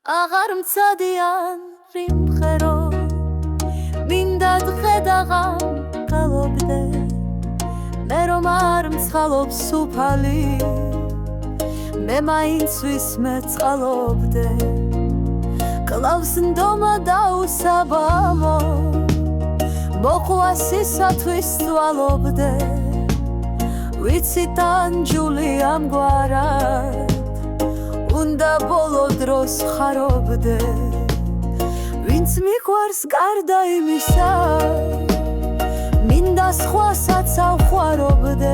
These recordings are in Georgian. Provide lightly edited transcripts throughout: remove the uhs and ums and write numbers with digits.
აღარ მცადიან რიმხერო მინდა დღე და ღამყელობდე მე რომ არ მცხალობს უფალი მე მაინც ვისმე წყალობდე კლავს ნდომა და უსაბამო მოყვა სისათვის თვალობდე ვიცი ტანჯული ამგვარად უნდა ბოლო დროს ხარობდე ვინც მიყვარს გარდა იმისა მინდა სხვასაც ავხვარობდე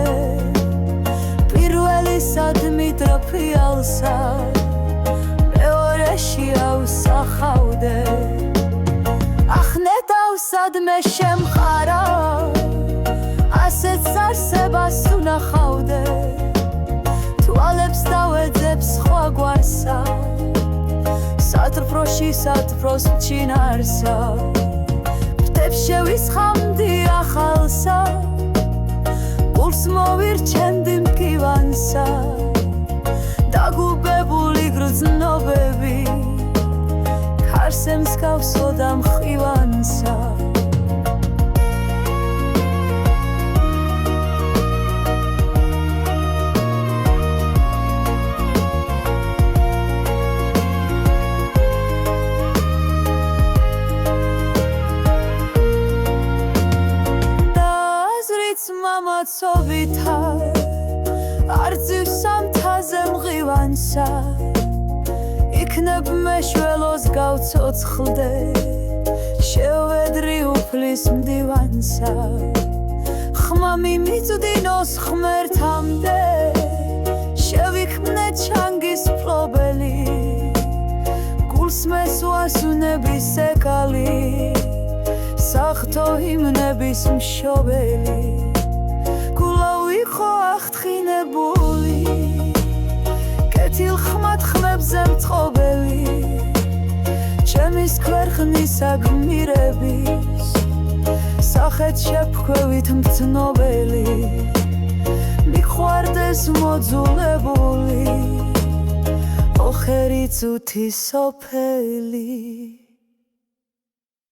პირველისად მიდრფიალსა მეორეში ავსახავდე ახნედავსად მე შემყარა ასეც არსებას უნახავდე თვალებს დავეძებს სხვა გვარსა სათრფროში სათრფროს მჩინარსა ფრთებს შევისხამდი ახალსა გულს მოვირჩენდი მკივანსა დაგუბებული გრძნობები ქარს ემსგავსოდა მყივანსა მამაცობითა არ ძივს სამთაზე მღივანსა იქნებ მეშველოს გავცოცხლდე შევედრი უფლის მდივანსა ხმა მიმიწვდინოს ღმერთამდე შევიქმნე ჩანგის ფლობელი გულს მესვასუნების ეკალი სახთო ჰიმნების მშობელი გულავიხო აღთხინებული კეთილხმად ხმებზე მწყობელი ჩემის ქვეყნისა გმირების სახეთ შეფქვევით მცნობელი მიყვარდეს მოძულებული ოხერი წუთი სოფელი